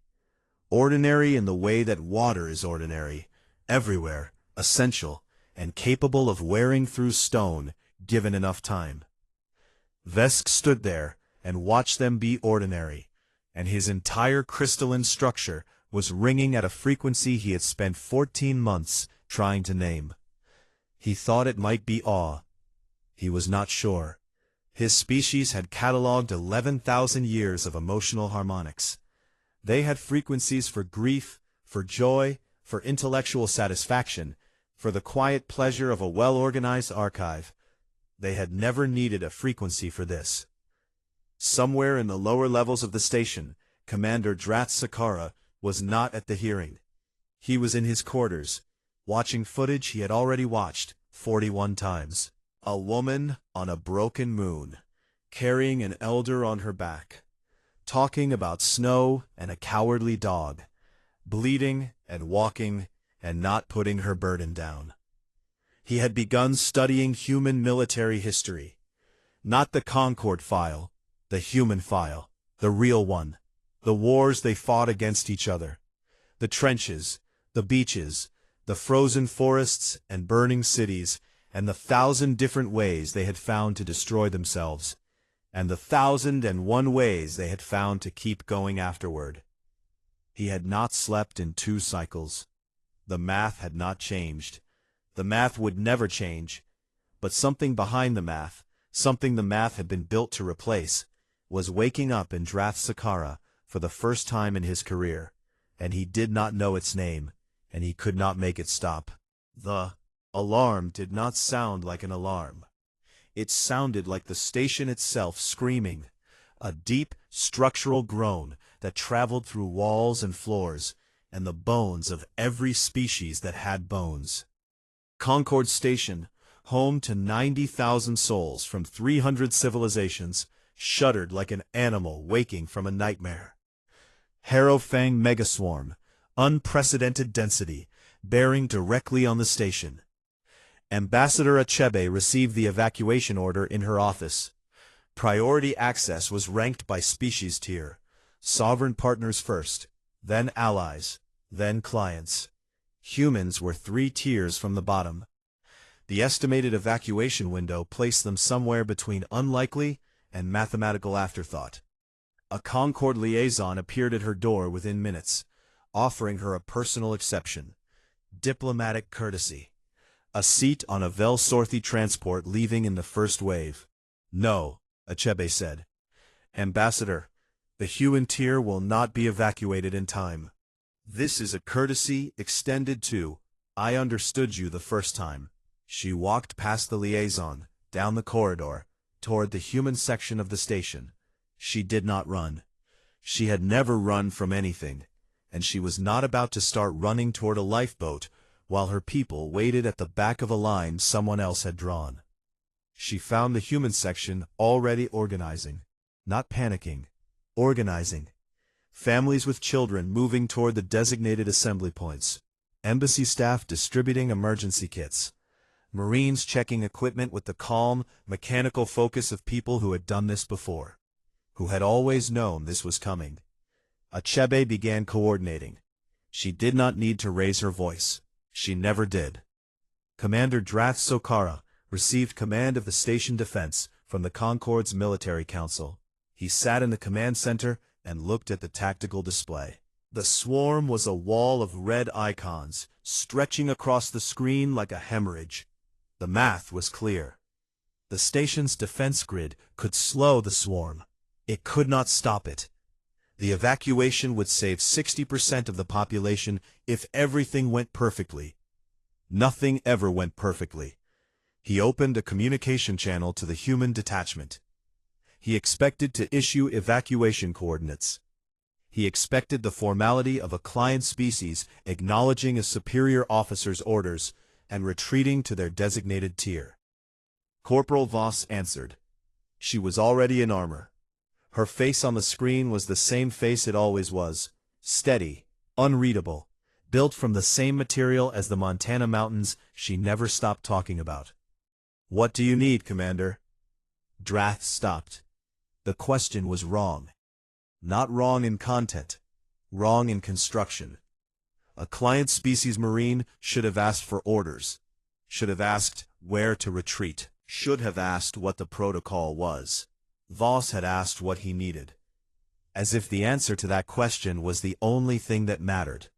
Ordinary in the way that water is ordinary, everywhere, essential, and capable of wearing through stone, given enough time. Vesk stood there and watched them be ordinary, and his entire crystalline structure was ringing at a frequency he had spent 14 months trying to name. He thought it might be awe. He was not sure. His species had catalogued 11,000 years of emotional harmonics. They had frequencies for grief, for joy, for intellectual satisfaction, for the quiet pleasure of a well-organized archive. They had never needed a frequency for this. Somewhere in the lower levels of the station, Commander Drath Sakara was not at the hearing. He was in his quarters, watching footage he had already watched 41 times. A woman on a broken moon, carrying an elder on her back, talking about snow and a cowardly dog, bleeding and walking and not putting her burden down. He had begun studying human military history. Not the Concord file, the human file, the real one. The wars they fought against each other. The trenches, the beaches, the frozen forests and burning cities, and the 1,000 different ways they had found to destroy themselves, and the 1,001 ways they had found to keep going afterward. He had not slept in 2 cycles. The math had not changed. The math would never change. But something behind the math, something the math had been built to replace, was waking up in Drath Sakara for the first time in his career, and he did not know its name, and he could not make it stop. The alarm did not sound like an alarm. It sounded like the station itself screaming, a deep, structural groan that traveled through walls and floors, and the bones of every species that had bones. Concord Station, home to 90,000 souls from 300 civilizations, shuddered like an animal waking from a nightmare. Harrowfang megaswarm, unprecedented density, bearing directly on the station. Ambassador Achebe received the evacuation order in her office. Priority access was ranked by species tier. Sovereign partners first, then allies, then clients. Humans were 3 tiers from the bottom. The estimated evacuation window placed them somewhere between unlikely and mathematical afterthought. A Concord liaison appeared at her door within minutes, offering her a personal exception. Diplomatic courtesy. A seat on a Velsorthi transport leaving in the first wave. "No," Achebe said. "Ambassador, the Huon tier will not be evacuated in time. This is a courtesy extended to, I understood you the first time." She walked past the liaison, down the corridor, toward the human section of the station. She did not run. She had never run from anything, and she was not about to start running toward a lifeboat while her people waited at the back of a line someone else had drawn. She found the human section already organizing, not panicking, organizing. families with children moving toward the designated assembly points, embassy staff distributing emergency kits, Marines checking equipment with the calm, mechanical focus of people who had done this before, who had always known this was coming. Achebe began coordinating. She did not need to raise her voice. She never did. Commander Drath Sokara received command of the station defense from the Concorde's military council. He sat in the command center and looked at the tactical display. The swarm was a wall of red icons, stretching across the screen like a hemorrhage. The math was clear. The station's defense grid could slow the swarm. It could not stop it. The evacuation would save 60% of the population if everything went perfectly. Nothing ever went perfectly. He opened a communication channel to the human detachment. He expected to issue evacuation coordinates. He expected the formality of a client species acknowledging a superior officer's orders and retreating to their designated tier. Corporal Voss answered. She was already in armor. Her face on the screen was the same face it always was, steady, unreadable, built from the same material as the Montana mountains she never stopped talking about. "What do you need, Commander?" Drath stopped. The question was wrong. Not wrong in content, wrong in construction. A client species Marine should have asked for orders, should have asked where to retreat, should have asked what the protocol was. Voss had asked what he needed. As if the answer to that question was the only thing that mattered.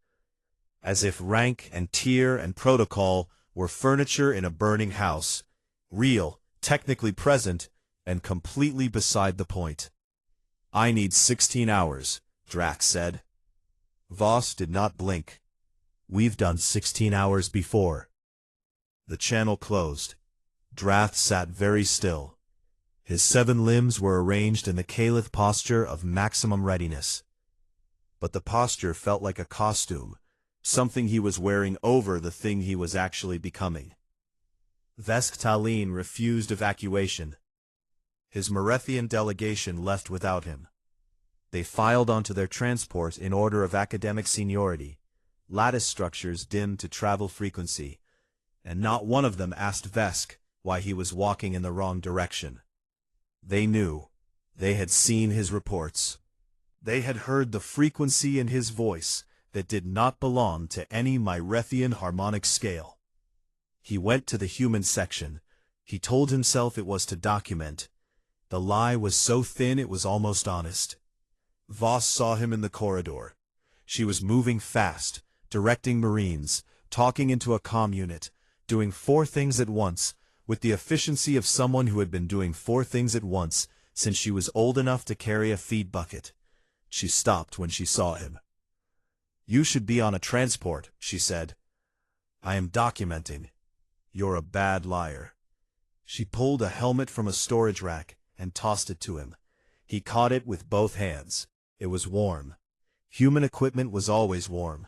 As if rank and tier and protocol were furniture in a burning house, real, technically present, and completely beside the point. "I need 16 hours, Drax said. Voss did not blink. "We've done 16 hours before." The channel closed. Drath sat very still. His 7 limbs were arranged in the Caliph posture of maximum readiness. But the posture felt like a costume, something he was wearing over the thing he was actually becoming. Vesk Talin refused evacuation. His Merethian delegation left without him. They filed onto their transport in order of academic seniority, lattice structures dimmed to travel frequency, and not one of them asked Vesk why he was walking in the wrong direction. They knew. They had seen his reports. They had heard the frequency in his voice that did not belong to any Merethian harmonic scale. He went to the human section. He told himself it was to document. The lie was so thin it was almost honest. Voss saw him in the corridor. She was moving fast, directing Marines, talking into a comm unit, doing 4 things at once, with the efficiency of someone who had been doing 4 things at once since she was old enough to carry a feed bucket. She stopped when she saw him. "You should be on a transport," she said. "I am documenting." "You're a bad liar." She pulled a helmet from a storage rack and tossed it to him. He caught it with both hands. It was warm. Human equipment was always warm.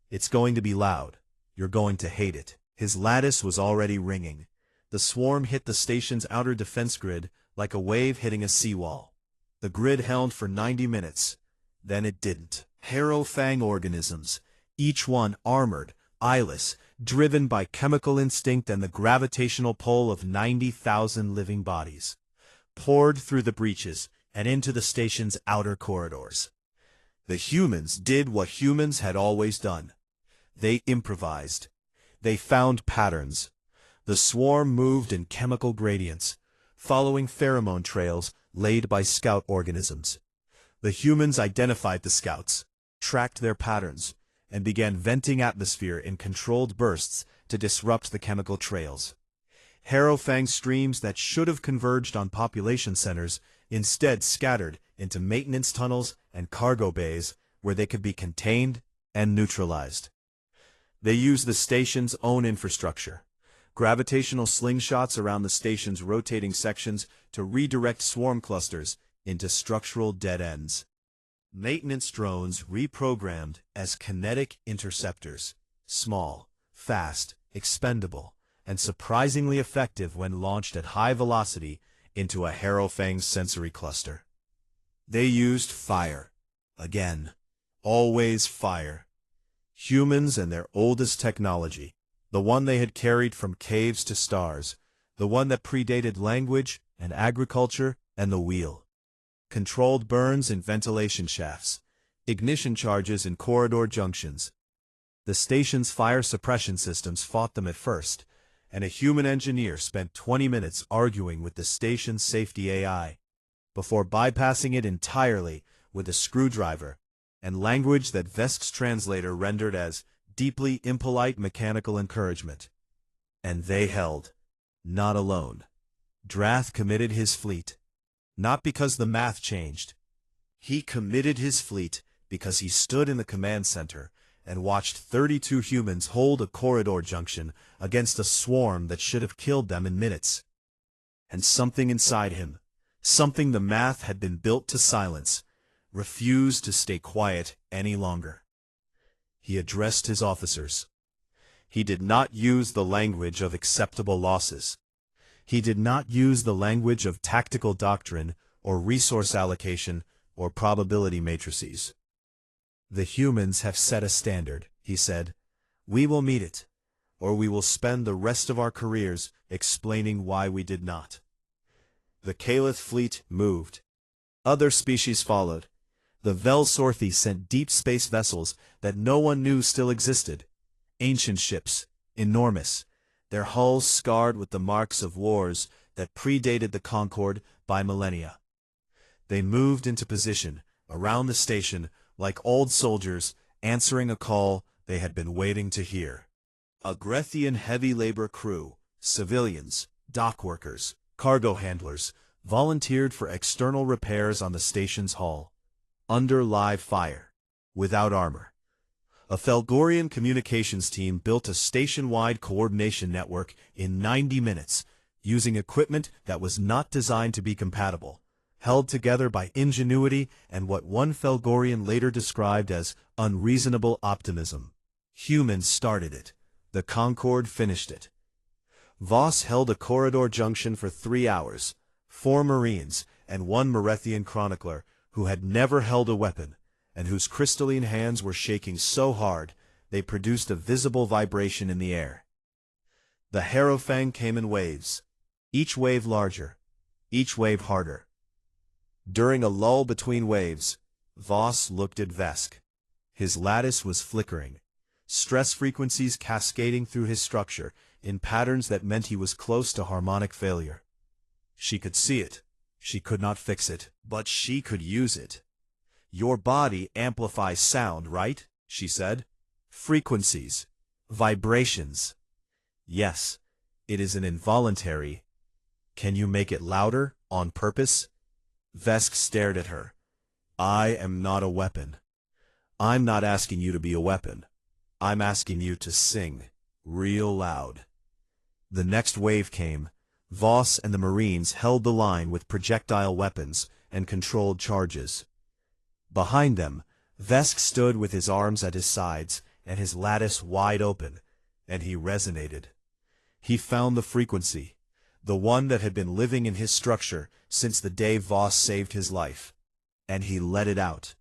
"It's going to be loud. You're going to hate it." His lattice was already ringing. The swarm hit the station's outer defense grid like a wave hitting a seawall. The grid held for 90 minutes. Then it didn't. Harrowfang organisms, each one armored, eyeless, driven by chemical instinct and the gravitational pull of 90,000 living bodies, poured through the breaches and into the station's outer corridors. The humans did what humans had always done. They improvised. They found patterns. The swarm moved in chemical gradients, following pheromone trails laid by scout organisms. The humans identified the scouts, tracked their patterns, and began venting atmosphere in controlled bursts to disrupt the chemical trails. Harrowfang streams that should have converged on population centers instead scattered into maintenance tunnels and cargo bays where they could be contained and neutralized. They used the station's own infrastructure, gravitational slingshots around the station's rotating sections to redirect swarm clusters into structural dead ends. Maintenance drones reprogrammed as kinetic interceptors, small, fast, expendable, and surprisingly effective when launched at high velocity into a Harrowfang sensory cluster. They used fire. Again. Always fire. Humans and their oldest technology. The one they had carried from caves to stars. The one that predated language and agriculture and the wheel. Controlled burns in ventilation shafts. Ignition charges in corridor junctions. The station's fire suppression systems fought them at first, and a human engineer spent 20 minutes arguing with the station's safety AI, before bypassing it entirely with a screwdriver and language that Vesk's translator rendered as deeply impolite mechanical encouragement. And they held. Not alone. Drath committed his fleet. Not because the math changed. He committed his fleet because he stood in the command center and watched 32 humans hold a corridor junction against a swarm that should have killed them in minutes. And something inside him, something the math had been built to silence, refused to stay quiet any longer. He addressed his officers. He did not use the language of acceptable losses. He did not use the language of tactical doctrine or resource allocation or probability matrices. The humans have set a standard, he said. We will meet it, or we will spend the rest of our careers explaining why we did not. The Caliph fleet moved. Other species followed. The Velsorthi sent deep space vessels that no one knew still existed. Ancient ships, enormous, their hulls scarred with the marks of wars that predated the Concorde by millennia. They moved into position around the station like old soldiers answering a call they had been waiting to hear. A Grethian heavy labor crew, civilians, dock workers, cargo handlers, volunteered for external repairs on the station's hull. Under live fire. Without armor. A Felgorian communications team built a station-wide coordination network in 90 minutes, using equipment that was not designed to be compatible, held together by ingenuity and what one Felgorian later described as unreasonable optimism. Humans started it. The Concorde finished it. Voss held a corridor junction for 3 hours. 4 Marines and 1 Merethian chronicler who had never held a weapon, and whose crystalline hands were shaking so hard they produced a visible vibration in the air. The Harrowfang came in waves, each wave larger, each wave harder. During a lull between waves, Voss looked at Vesk. His lattice was flickering, stress frequencies cascading through his structure in patterns that meant he was close to harmonic failure. She could see it. She could not fix it, but she could use it. Your body amplifies sound, right? She said. Frequencies. Vibrations. Yes, it is an involuntary. Can you make it louder, on purpose? Vesk stared at her. I am not a weapon. I'm not asking you to be a weapon. I'm asking you to sing, real loud. The next wave came. Voss and the Marines held the line with projectile weapons and controlled charges. Behind them, Vesk stood with his arms at his sides and his lattice wide open, and he resonated. He found the frequency, the one that had been living in his structure since the day Voss saved his life, and he let it out.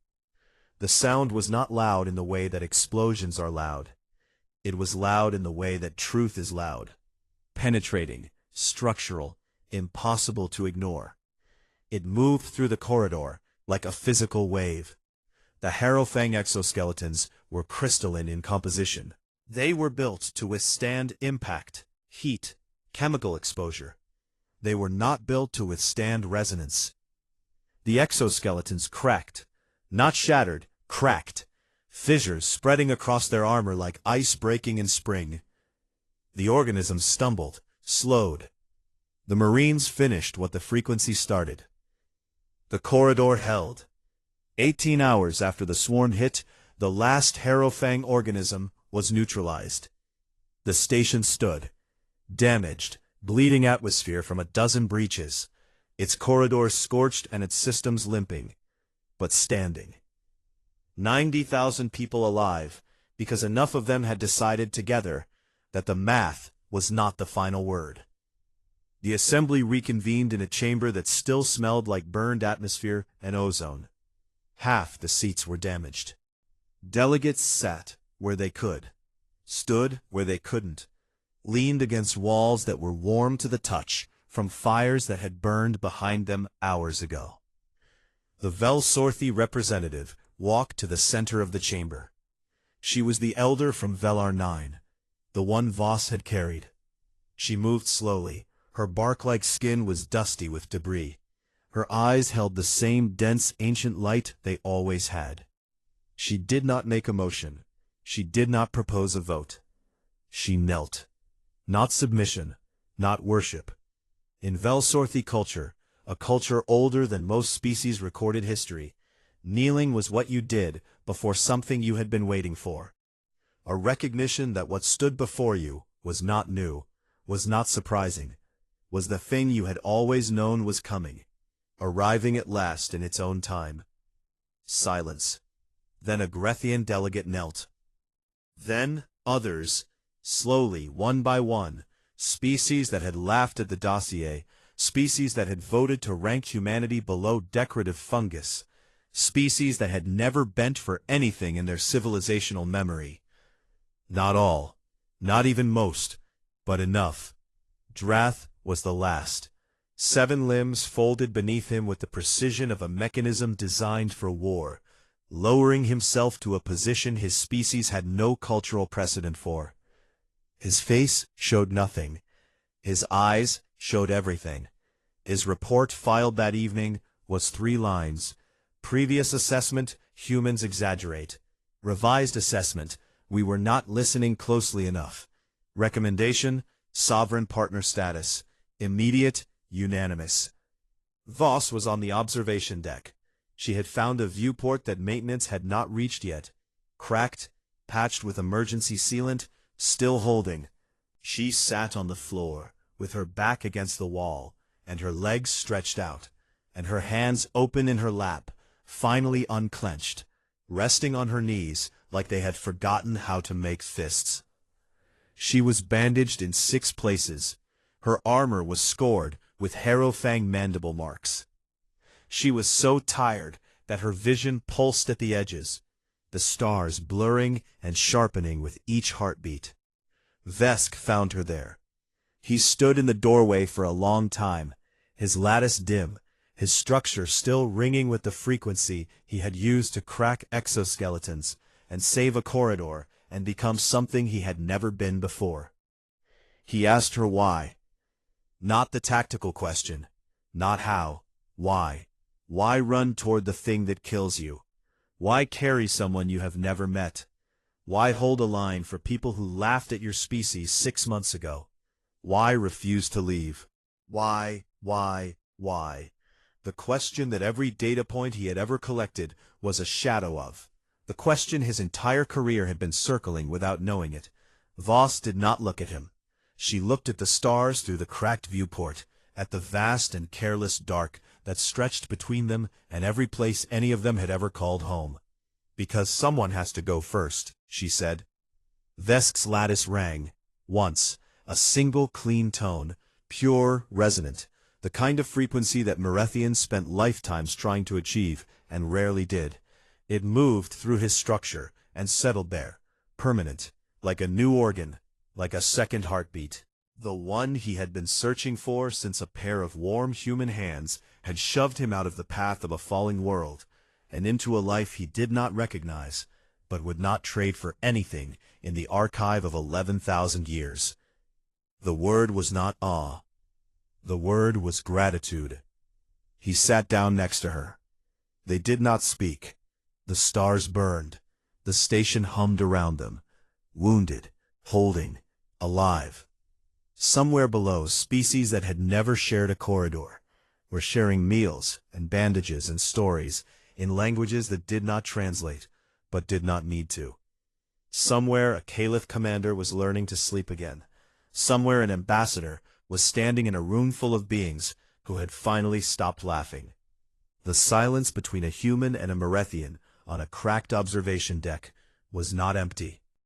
The sound was not loud in the way that explosions are loud. It was loud in the way that truth is loud, penetrating, structural, impossible to ignore. It moved through the corridor like a physical wave. The Harrowfang exoskeletons were crystalline in composition. They were built to withstand impact, heat, chemical exposure. They were not built to withstand resonance. The exoskeletons cracked, not shattered, cracked, fissures spreading across their armor like ice breaking in spring. The organisms stumbled, slowed. The Marines finished what the frequency started. The corridor held. 18 hours after the swarm hit, the last Harrowfang organism was neutralized. The station stood, damaged, bleeding atmosphere from a dozen breaches, its corridors scorched and its systems limping, but standing. 90,000 people alive, because enough of them had decided together that the math was not the final word. The assembly reconvened in a chamber that still smelled like burned atmosphere and ozone. Half the seats were damaged. Delegates sat where they could, stood where they couldn't, leaned against walls that were warm to the touch from fires that had burned behind them hours ago. The Velsorthi representative walked to the center of the chamber. She was the elder from Velar 9, the one Voss had carried. She moved slowly. Her bark-like skin was dusty with debris. Her eyes held the same dense ancient light they always had. She did not make a motion. She did not propose a vote. She knelt. Not submission, not worship. In Velsorthi culture, a culture older than most species' recorded history, kneeling was what you did before something you had been waiting for. A recognition that what stood before you was not new, was not surprising, was the thing you had always known was coming, arriving at last in its own time. Silence. Then a Grethian delegate knelt. Then others, slowly, one by one, species that had laughed at the dossier, species that had voted to rank humanity below decorative fungus, species that had never bent for anything in their civilizational memory. Not all, not even most, but enough. Drath was the last. 7 limbs folded beneath him with the precision of a mechanism designed for war, lowering himself to a position his species had no cultural precedent for. His face showed nothing. His eyes showed everything. His report filed that evening was 3 lines. Previous assessment, humans exaggerate. Revised assessment, we were not listening closely enough. Recommendation, sovereign partner status. Immediate, unanimous. Voss was on the observation deck. She had found a viewport that maintenance had not reached yet. Cracked, patched with emergency sealant, still holding. She sat on the floor, with her back against the wall, and her legs stretched out, and her hands open in her lap, finally unclenched, resting on her knees like they had forgotten how to make fists. She was bandaged in 6 places. Her armor was scored with Harrowfang mandible marks. She was so tired that her vision pulsed at the edges, the stars blurring and sharpening with each heartbeat. Vesk found her there. He stood in the doorway for a long time, his lattice dim, his structure still ringing with the frequency he had used to crack exoskeletons and save a corridor and become something he had never been before. He asked her why. Not the tactical question, not how, why. Why run toward the thing that kills you? Why carry someone you have never met? Why hold a line for people who laughed at your species 6 months ago? Why refuse to leave? Why? The question that every data point he had ever collected was a shadow of. The question his entire career had been circling without knowing it. Voss did not look at him. She looked at the stars through the cracked viewport, at the vast and careless dark that stretched between them and every place any of them had ever called home. Because someone has to go first, she said. Vesk's lattice rang. Once, a single clean tone, pure, resonant, the kind of frequency that Merethians spent lifetimes trying to achieve, and rarely did. It moved through his structure, and settled there, permanent, like a new organ, like a second heartbeat. The one he had been searching for since a pair of warm human hands had shoved him out of the path of a falling world, and into a life he did not recognize, but would not trade for anything in the archive of 11,000 years. The word was not awe. The word was gratitude. He sat down next to her. They did not speak. The stars burned. The station hummed around them. Wounded, holding, alive. Somewhere below, species that had never shared a corridor were sharing meals and bandages and stories in languages that did not translate, but did not need to. Somewhere a Caliph commander was learning to sleep again. Somewhere an ambassador was standing in a room full of beings who had finally stopped laughing. The silence between a human and a Merethian on a cracked observation deck was not empty.